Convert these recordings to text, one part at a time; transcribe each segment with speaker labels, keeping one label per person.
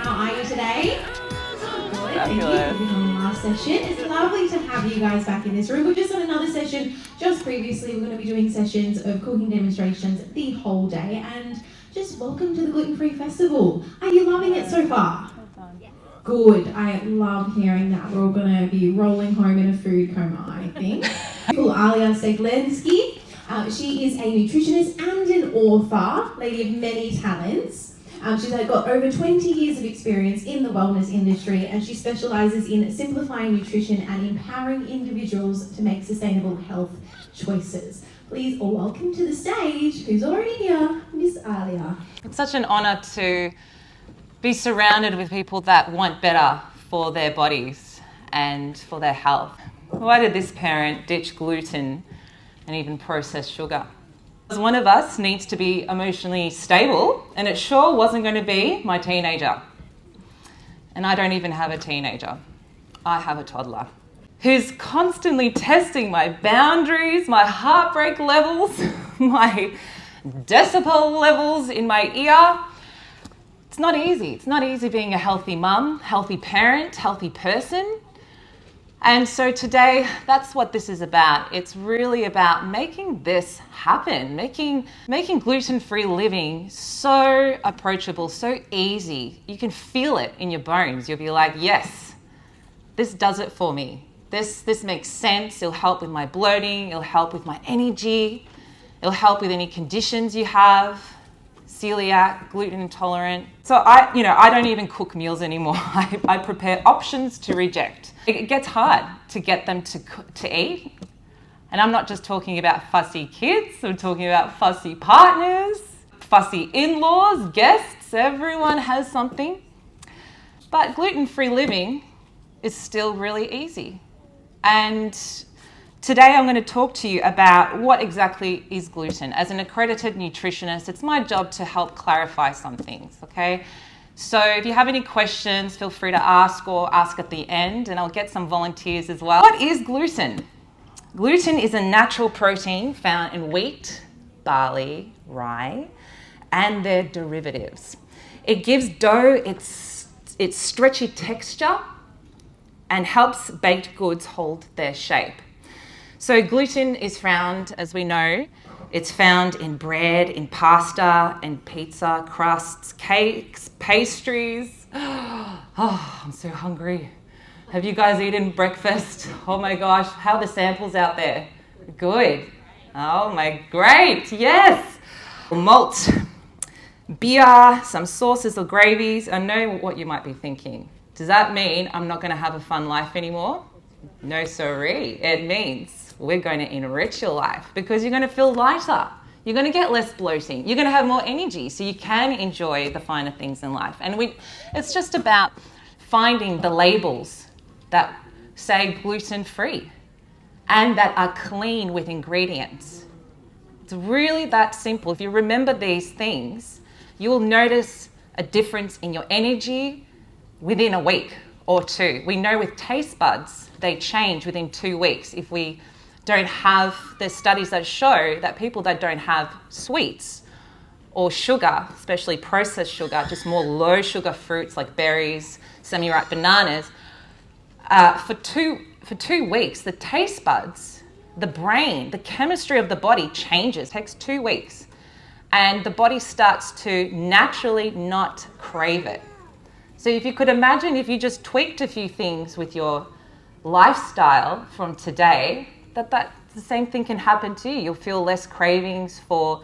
Speaker 1: How are you today? Good, thank you for
Speaker 2: Fabulous.
Speaker 1: being on the last session. It's lovely to have you guys back in this room. We're just on another session. Just previously, we're going to be doing sessions of cooking demonstrations the whole day. And just welcome to the Gluten-Free Festival. Are you loving it so far? Good. I love hearing that. We're all going to be rolling home in a food coma, I think. Alia Steglinski. She is a nutritionist and an author, lady of many talents. She's got over 20 years of experience in the wellness industry, and she specialises in simplifying nutrition and empowering individuals to make sustainable health choices. Please all welcome to the stage, who's already here, Miss Alia.
Speaker 2: It's such an honour to be surrounded with people that want better for their bodies and for their health. Why did this parent ditch gluten and even processed sugar? One of us needs to be emotionally stable, and it sure wasn't going to be my teenager. And I don't even have a teenager. I have a toddler who's constantly testing my boundaries, my heartbreak levels, my decibel levels in my ear. It's not easy. It's not easy being a healthy mum, healthy parent, healthy person. And so today, that's what this is about. It's really about making this happen, making gluten-free living so approachable, so easy. You can feel it in your bones. You'll be like, yes, this does it for me. This makes sense. It'll help with my bloating. It'll help with my energy. It'll help with any conditions you have. Celiac, gluten intolerant. So I don't even cook meals anymore. I prepare options to reject. It gets hard to get them to eat. And I'm not just talking about fussy kids. I'm talking about fussy partners, fussy in-laws, guests. Everyone has something. But gluten-free living is still really easy. And today I'm going to talk to you about what exactly is gluten. As an accredited nutritionist, it's my job to help clarify some things, okay? So if you have any questions, feel free to ask or ask at the end, and I'll get some volunteers as well. What is gluten? Gluten is a natural protein found in wheat, barley, rye, and their derivatives. It gives dough its stretchy texture and helps baked goods hold their shape. So gluten is found, as we know, it's found in bread, in pasta, in pizza, crusts, cakes, pastries. Oh, I'm so hungry. Have you guys eaten breakfast? Oh my gosh, how are the samples out there? Good. Oh my, great, yes. Malt, beer, some sauces or gravies. I know what you might be thinking. Does that mean I'm not going to have a fun life anymore? No siree. It means we're going to enrich your life because you're going to feel lighter. You're going to get less bloating. You're going to have more energy so you can enjoy the finer things in life. And it's just about finding the labels that say gluten-free and that are clean with ingredients. It's really that simple. If you remember these things, you will notice a difference in your energy within a week or two. We know with taste buds, they change within 2 weeks. If we don't have, there's studies that show that people that don't have sweets or sugar, especially processed sugar, just more low sugar fruits like berries, semi-ripe bananas, for 2 weeks, the taste buds, the brain, the chemistry of the body changes. It takes 2 weeks. And the body starts to naturally not crave it. So if you could imagine if you just tweaked a few things with your lifestyle from today, that the same thing can happen to you. You'll feel less cravings for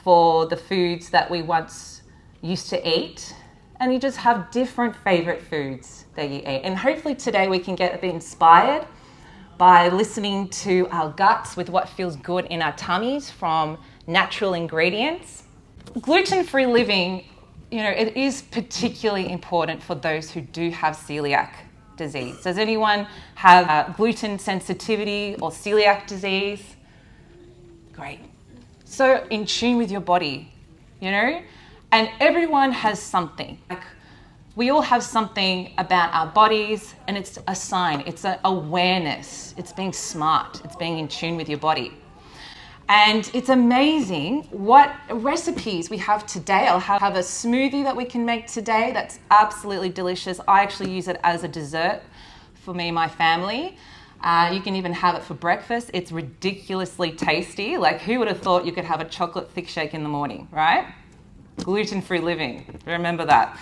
Speaker 2: the foods that we once used to eat, and you just have different favorite foods that you eat. And hopefully today we can get a bit inspired by listening to our guts with what feels good in our tummies from natural ingredients. Gluten-free living, it is particularly important for those who do have celiac disease. Does anyone have gluten sensitivity or celiac disease? Great. So in tune with your body, and everyone has something. We all have something about our bodies, and it's a sign, it's an awareness, it's being smart, it's being in tune with your body. And it's amazing what recipes we have today. I'll have a smoothie that we can make today that's absolutely delicious. I actually use it as a dessert for me and my family. You can even have it for breakfast. It's ridiculously tasty. Like, who would have thought you could have a chocolate thick shake in the morning, right? Gluten-free living, remember that.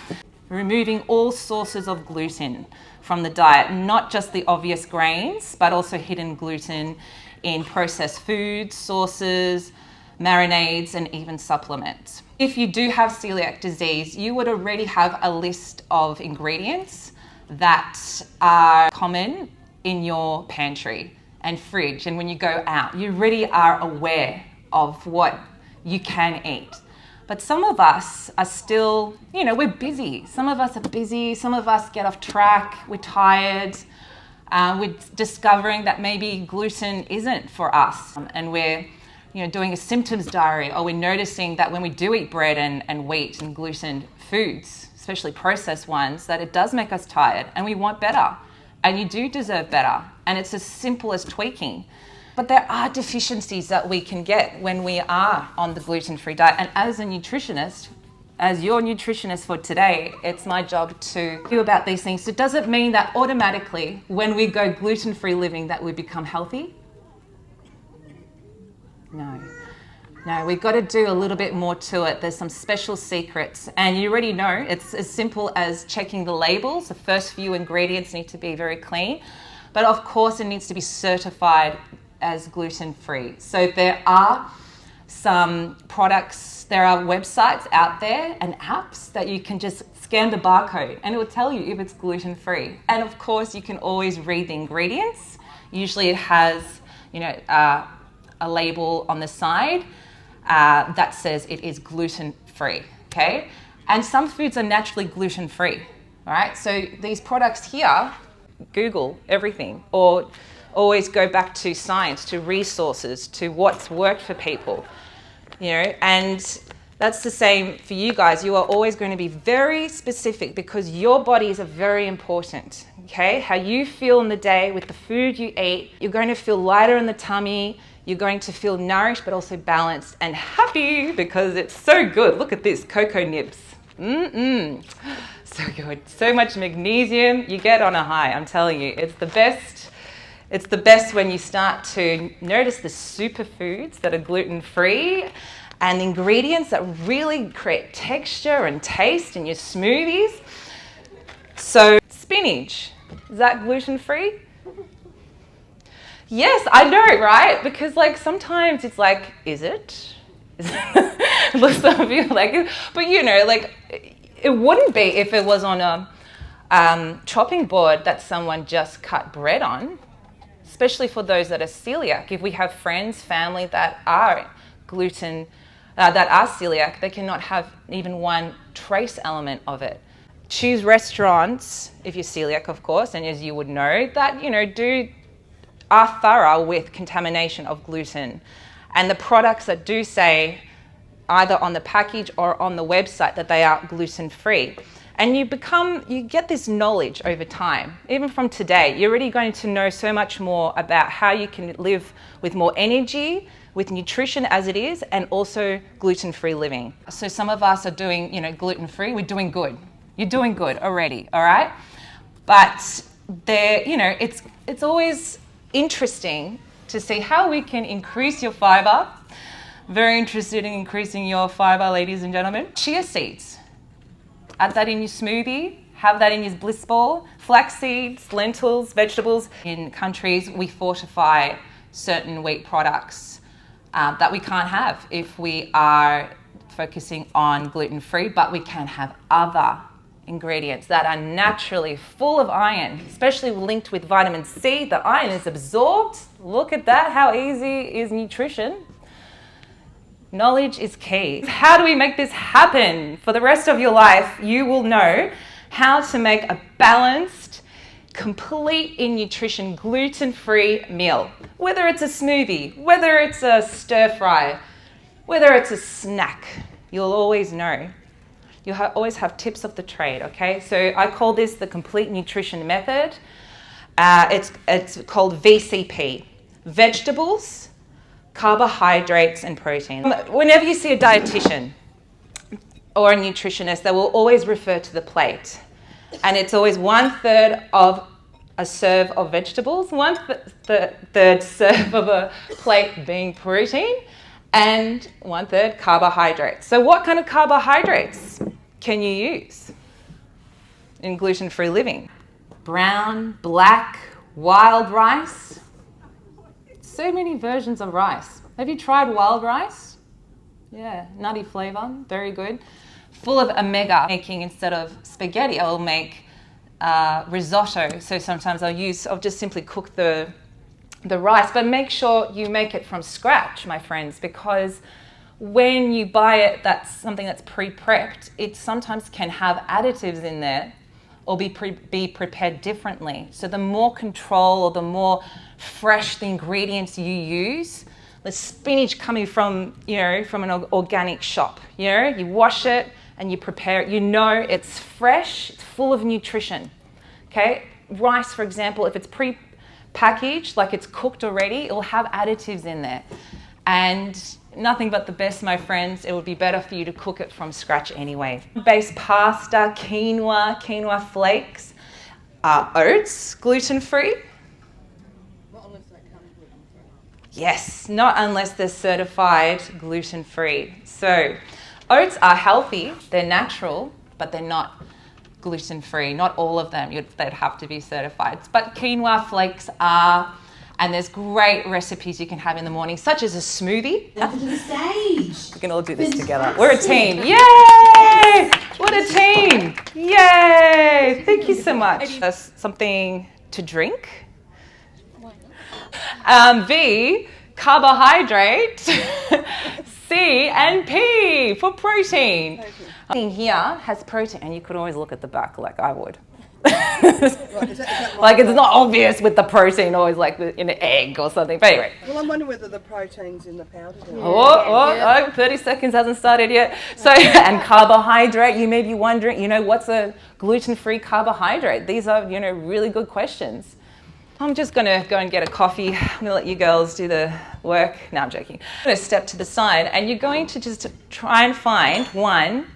Speaker 2: Removing all sources of gluten from the diet, not just the obvious grains, but also hidden gluten in processed foods, sauces, marinades, and even supplements. If you do have celiac disease, you would already have a list of ingredients that are common in your pantry and fridge, and when you go out, you already are aware of what you can eat. But some of us are still, we're busy. Some of us are busy, some of us get off track, we're tired, we're discovering that maybe gluten isn't for us, and we're doing a symptoms diary, or we're noticing that when we do eat bread and wheat and gluten foods, especially processed ones, that it does make us tired and we want better. And you do deserve better. And it's as simple as tweaking. But there are deficiencies that we can get when we are on the gluten-free diet. And as a nutritionist, as your nutritionist for today, it's my job to do about these things. So does it mean that automatically when we go gluten-free living that we become healthy? No, we've got to do a little bit more to it. There's some special secrets, and you already know it's as simple as checking the labels. The first few ingredients need to be very clean, but of course it needs to be certified as gluten-free. So there are some products, there are websites out there and apps that you can just scan the barcode and it will tell you if it's gluten-free. And of course you can always read the ingredients. Usually it has, a label on the side that says it is gluten-free, okay? And some foods are naturally gluten-free, all right? So these products here, Google everything, or always go back to science, to resources, to what's worked for people, and that's the same for you guys. You are always going to be very specific because your bodies are very important, okay? How you feel in the day with the food you eat, you're going to feel lighter in the tummy, you're going to feel nourished but also balanced and happy because it's so good. Look at this, cocoa nibs. So good. So much magnesium. You get on a high, I'm telling you. It's the best. It's the best when you start to notice the superfoods that are gluten-free and the ingredients that really create texture and taste in your smoothies. So spinach, is that gluten-free? Yes, I know, right? Because sometimes it's is it? Look, some of you but it wouldn't be if it was on a chopping board that someone just cut bread on, especially for those that are celiac. If we have friends, family that are that are celiac, they cannot have even one trace element of it. Choose restaurants, if you're celiac, of course, and as you would know, that, are thorough with contamination of gluten. And the products that do say, either on the package or on the website, that they are gluten-free. And you get this knowledge over time. Even from today, you're already going to know so much more about how you can live with more energy, with nutrition as it is, and also gluten-free living. So some of us are doing, gluten-free. We're doing good. You're doing good already, all right? But it's always interesting to see how we can increase your fiber. Very interested in increasing your fiber, ladies and gentlemen. Chia seeds. Add that in your smoothie. Have that in your bliss ball. Flax seeds, lentils, vegetables. In countries, we fortify certain wheat products that we can't have if we are focusing on gluten-free, but we can have other ingredients that are naturally full of iron, especially linked with vitamin C. The iron is absorbed. Look at that, how easy is nutrition. Knowledge is key. How do we make this happen? For the rest of your life, you will know how to make a balanced, complete in nutrition, gluten-free meal. Whether it's a smoothie, whether it's a stir fry, whether it's a snack, you'll always know. You'll always have tips of the trade, okay? So I call this the complete nutrition method. It's called VCP. Vegetables, carbohydrates and protein. Whenever you see a dietitian or a nutritionist, they will always refer to the plate. And it's always 1/3 of a serve of vegetables, third serve of a plate being protein, and 1/3 carbohydrates. So what kind of carbohydrates can you use in gluten-free living? Brown, black, wild rice. So many versions of rice. Have you tried wild rice? Yeah, nutty flavour, very good. Full of omega. Making, instead of spaghetti, I'll make risotto. So sometimes I'll just simply cook the rice, but make sure you make it from scratch, my friends, because when you buy it, that's something that's pre-prepped, it sometimes can have additives in there or be prepared differently. So the more control or the more fresh the ingredients you use, the spinach coming from, from an organic shop, you wash it and you prepare it, it's fresh, it's full of nutrition, okay? Rice, for example, if it's pre-packaged, like it's cooked already, it will have additives in there. And nothing but the best, my friends. It would be better for you to cook it from scratch anyway. Base pasta, quinoa flakes, oats, gluten-free.
Speaker 3: Not unless they come gluten-free.
Speaker 2: Yes, not unless they're certified gluten-free. So oats are healthy, they're natural, but they're not gluten-free. Not all of them, they'd have to be certified. But quinoa flakes are. And there's great recipes you can have in the morning, such as a smoothie.
Speaker 1: Welcome to the stage.
Speaker 2: We can all do this together. We're a team. Yay! What a team. Yay! Thank you so much. Something to drink. V, carbohydrate. C and P for protein. Here has protein, and you could always look at the back like I would.
Speaker 3: Right, is that
Speaker 2: Like it's not obvious with the protein, always like in an egg or something. But anyway.
Speaker 3: Well, I wonder whether the protein's in the powder.
Speaker 2: Oh, 30 seconds hasn't started yet. So, and carbohydrate, you may be wondering, what's a gluten-free carbohydrate? These are, really good questions. I'm just going to go and get a coffee. I'm going to let you girls do the work. No, I'm joking. I'm going to step to the side and you're going to just try and find one,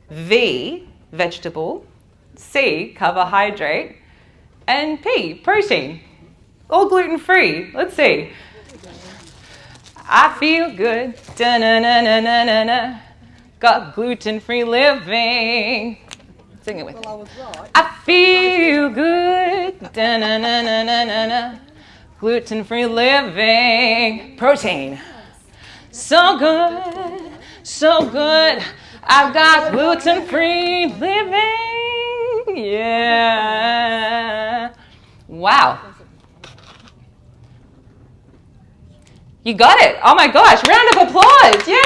Speaker 2: V, vegetable, C, carbohydrate, and P, protein. All gluten-free. Let's see. I feel good. Da-na-na-na-na-na-na. Got gluten-free living. Sing it with me.
Speaker 3: Well, I was right.
Speaker 2: I feel good. Da-na-na-na-na-na-na. Gluten-free living. Protein. So good. So good. I've got gluten-free living. Yeah. Wow. You got it. Oh my gosh. Round of applause. Yay.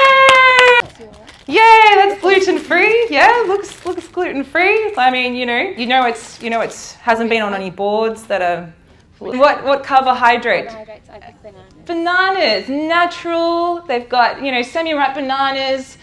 Speaker 2: Yay, that's gluten-free. Yeah, looks gluten-free. I mean, it's hasn't been on any boards that are what carbohydrate?
Speaker 4: Carbohydrates, I think bananas.
Speaker 2: Bananas, natural. They've got, semi-ripe bananas.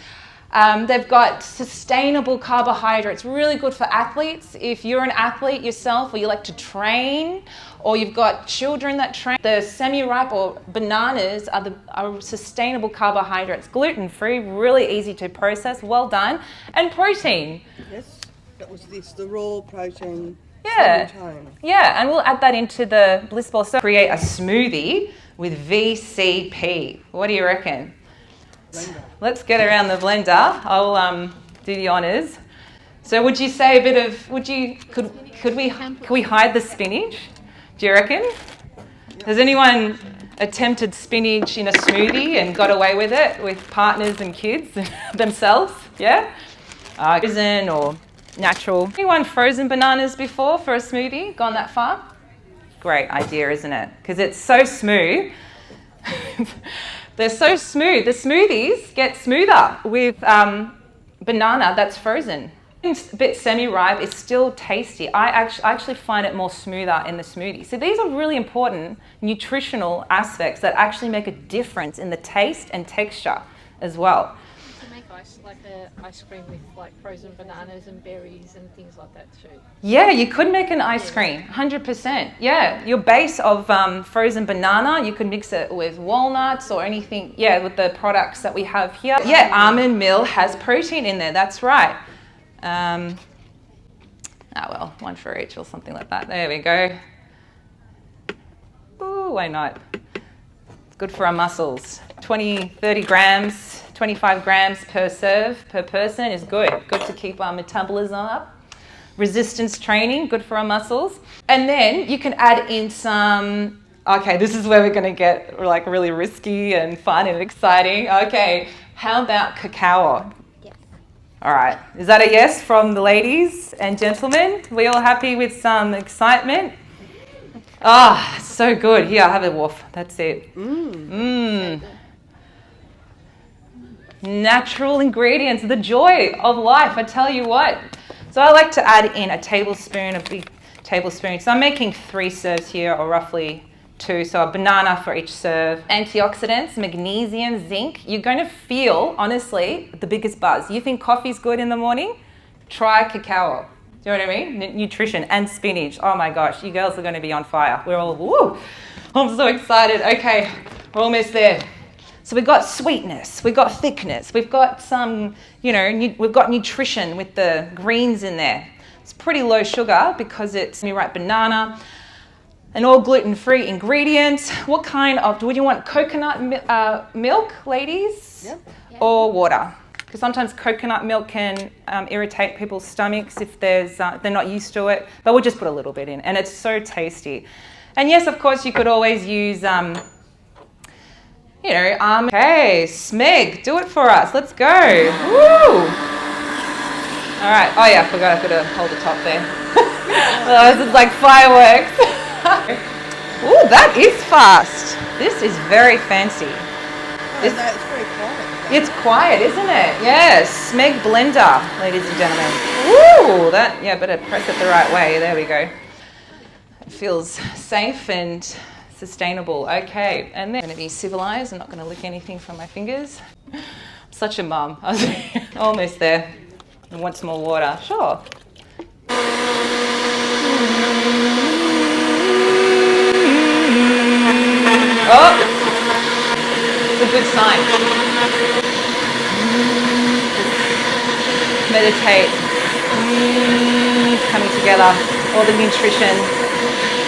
Speaker 2: They've got sustainable carbohydrates, really good for athletes. If you're an athlete yourself or you like to train or you've got children that train, the semi-ripe or bananas are sustainable carbohydrates, gluten-free, really easy to process, well done. And protein.
Speaker 3: Yes, that was the raw protein.
Speaker 2: Yeah,
Speaker 3: tone.
Speaker 2: yeah, and we'll add that into the bliss ball. So create a smoothie with VCP. What do you reckon?
Speaker 3: Blender.
Speaker 2: Let's get around the blender. I'll do the honours. So would you say a bit of, could we hide the spinach? Do you reckon? Has anyone attempted spinach in a smoothie and got away with it with partners and kids themselves? Yeah? Frozen or natural. Anyone frozen bananas before for a smoothie? Gone that far? Great idea, isn't it? Because it's so smooth. They're so smooth. The smoothies get smoother with banana that's frozen. It's a bit semi-ripe. It's still tasty. I actually find it more smoother in the smoothie. So these are really important nutritional aspects that actually make a difference in the taste and texture as well.
Speaker 4: To make ice,
Speaker 3: like an ice cream with like frozen bananas and berries and things like that too.
Speaker 2: Yeah, you could make an ice cream, 100%. Yeah, your base of frozen banana, you could mix it with walnuts or anything, yeah, with the products that we have here. Yeah, almond meal has protein in there, that's right. Well, one for each or something like that. There we go. Ooh, why not? It's good for our muscles. 20, 30 grams, 25 grams per serve per person is good. Good to keep our metabolism up. Resistance training, good for our muscles. And then you can add in some, okay, this is where we're going to get like really risky and fun and exciting. Okay, how about cacao?
Speaker 4: Yes.
Speaker 2: All right, is that a yes from the ladies and gentlemen? We all happy with some excitement? Ah, so good. Here, have a woof. That's it. Natural ingredients, the joy of life, I tell you what. So I like to add in a tablespoon, a big tablespoon. So I'm making 3 serves here, or roughly 2. So a banana for each serve. Antioxidants, magnesium, zinc. You're going to feel, honestly, the biggest buzz. You think coffee's good in the morning? Try cacao. Do you know what I mean? Nutrition and spinach. Oh my gosh, you girls are going to be on fire. We're all, woo! I'm so excited. Okay, we're almost there. So we've got sweetness, we've got thickness, we've got some, we've got nutrition with the greens in there. It's pretty low sugar because it's right banana and all gluten-free ingredients. What kind of, would you want coconut milk, ladies?
Speaker 3: Yep.
Speaker 2: Or water? Because sometimes coconut milk can irritate people's stomachs if they're not used to it. But we'll just put a little bit in, and it's so tasty. And yes, of course, you could always use, almond. Okay, Smeg, do it for us. Let's go. Woo! All right. Oh yeah, I forgot I've got to hold the top there. Oh, this is like fireworks. Ooh, that is fast. This is very fancy.
Speaker 3: It's very quiet.
Speaker 2: It's quiet, isn't it? Yes, Smeg blender, ladies and gentlemen. Woo! Better press it the right way. There we go. It feels safe and sustainable. Okay, and then I'm going to be civilized. I'm not going to lick anything from my fingers. I'm such a mum. I was almost there. I want some more water. Sure. Oh, it's a good sign. Meditate. Coming together. All the nutrition.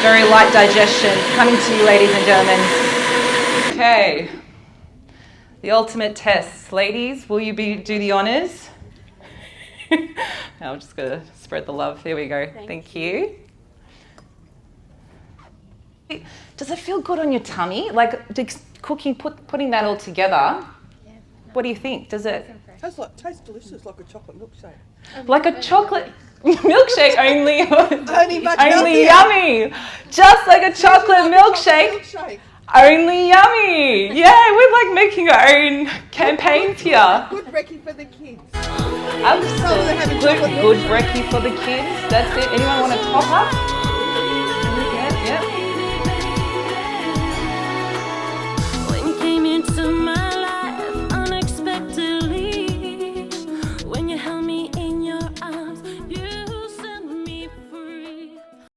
Speaker 2: Very light digestion. Coming to you, ladies and gentlemen. Okay. The ultimate test. Ladies, will you do the honours? I'm just going to spread the love. Here we go. Thank you. Does it feel good on your tummy? Like cooking, putting that all together. What do you think? Does it?
Speaker 5: Tastes delicious, like a chocolate milkshake.
Speaker 2: Like a chocolate milkshake, only
Speaker 5: healthier.
Speaker 2: yummy. Just like a chocolate milkshake. Only yummy. Yeah, we're like making our own campaigns here.
Speaker 5: Good brekkie for the kids.
Speaker 2: Absolutely. Good brekkie for the kids. That's it. Anyone want to top up?